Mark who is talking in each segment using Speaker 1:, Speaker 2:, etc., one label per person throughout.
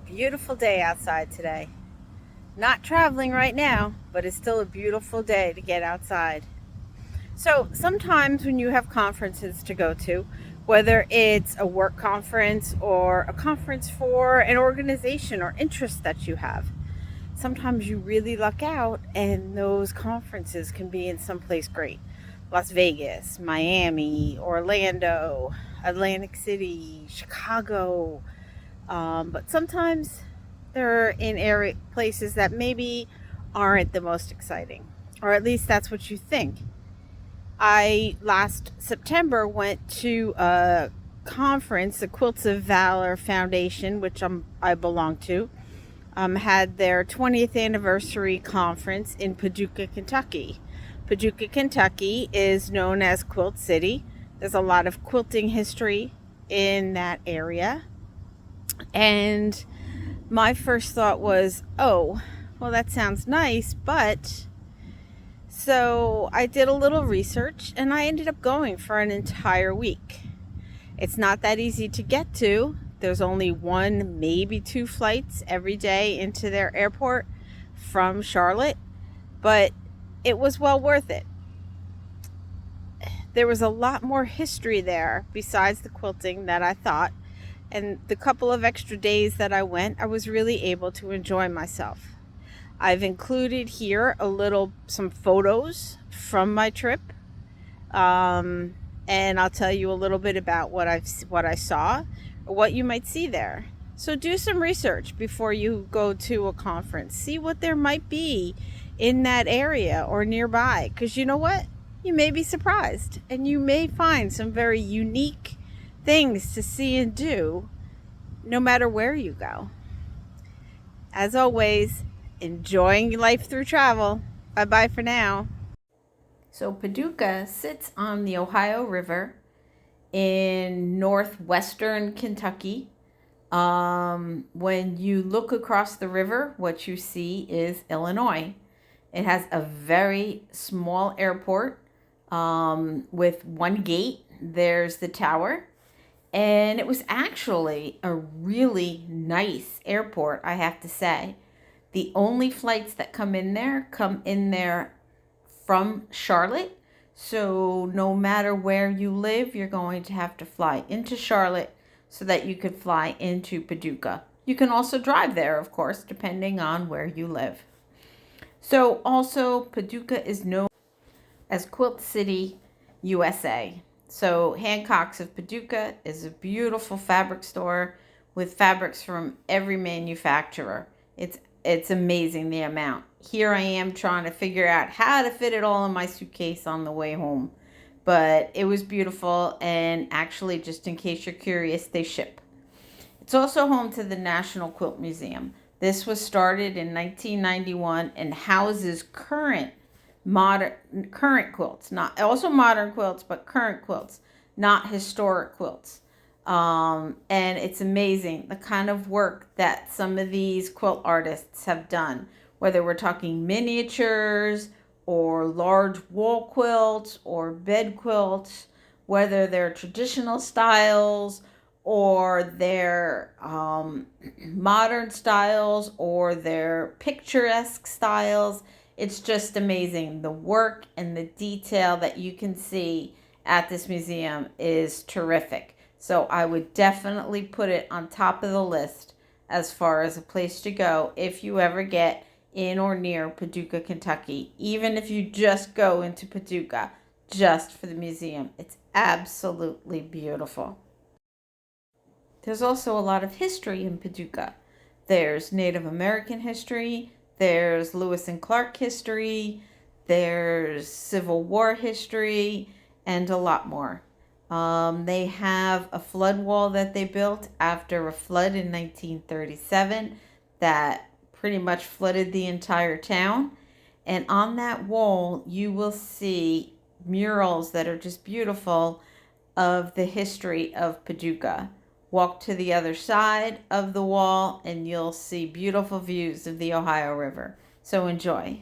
Speaker 1: beautiful day outside today. Not traveling right now, but it's still a beautiful day to get outside. So sometimes when you have conferences to go to, whether it's a work conference or a conference for an organization or interest that you have, sometimes you really luck out and those conferences can be in someplace great. Las Vegas, Miami, Orlando, Atlantic City, Chicago, but sometimes they're in area places that maybe aren't the most exciting, or at least that's what you think. I last September went to a conference, the Quilts of Valor Foundation, which I belong to. Had their 20th anniversary conference in Paducah, Kentucky. Paducah, Kentucky is known as Quilt City. There's a lot of quilting history in that area. And my first thought was, oh, well, that sounds nice, but so I did a little research and I ended up going for an entire week. It's not that easy to get to. There's only one, maybe two flights every day into their airport from Charlotte, but it was well worth it. There was a lot more history there besides the quilting that I thought. And the couple of extra days that I went, I was really able to enjoy myself. I've included here some photos from my trip, and I'll tell you a little bit about what I saw, or what you might see there. So do some research before you go to a conference. See what there might be in that area or nearby, because you know what? You may be surprised, and you may find some very unique things to see and do no matter where you go. As always, enjoying life through travel. Bye bye for now. So, Paducah sits on the Ohio River in northwestern Kentucky. When you look across the river, what you see is Illinois. It has a very small airport with one gate. There's the tower. And it was actually a really nice airport, I have to say. The only flights that come in there from Charlotte. So no matter where you live, you're going to have to fly into Charlotte so that you could fly into Paducah. You can also drive there, of course, depending on where you live. So also, Paducah is known as Quilt City, USA. So Hancock's of Paducah is a beautiful fabric store with fabrics from every manufacturer. It's amazing the amount. Here I am trying to figure out how to fit it all in my suitcase on the way home. But it was beautiful, and actually, just in case you're curious, they ship. It's also home to the National Quilt Museum. This was started in 1991 and houses current quilts, not also modern quilts, but current quilts, not historic quilts. And it's amazing the kind of work that some of these quilt artists have done, whether we're talking miniatures or large wall quilts or bed quilts, whether they're traditional styles or they're modern styles or they're picturesque styles. It's just amazing. The work and the detail that you can see at this museum is terrific. So I would definitely put it on top of the list as far as a place to go if you ever get in or near Paducah, Kentucky. Even if you just go into Paducah just for the museum. It's absolutely beautiful. There's also a lot of history in Paducah. There's Native American history, there's Lewis and Clark history, there's Civil War history, and a lot more. They have a flood wall that they built after a flood in 1937 that pretty much flooded the entire town. And on that wall, you will see murals that are just beautiful of the history of Paducah. Walk to the other side of the wall and you'll see beautiful views of the Ohio River. So enjoy.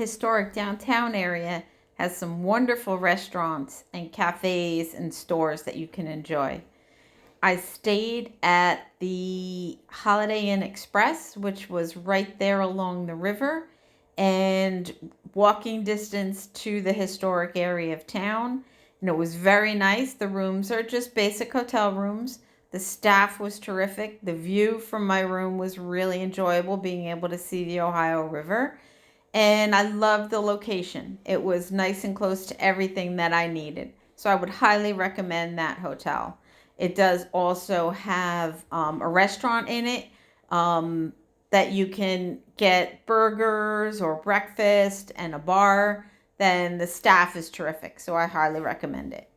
Speaker 1: historic downtown area has some wonderful restaurants and cafes and stores that you can enjoy. I stayed at the Holiday Inn Express, which was right there along the river and walking distance to the historic area of town. And it was very nice. The rooms are just basic hotel rooms. The staff was terrific. The view from my room was really enjoyable, being able to see the Ohio River. And I loved the location. It was nice and close to everything that I needed. So I would highly recommend that hotel. It does also have a restaurant in it that you can get burgers or breakfast and a bar. Then the staff is terrific. So I highly recommend it.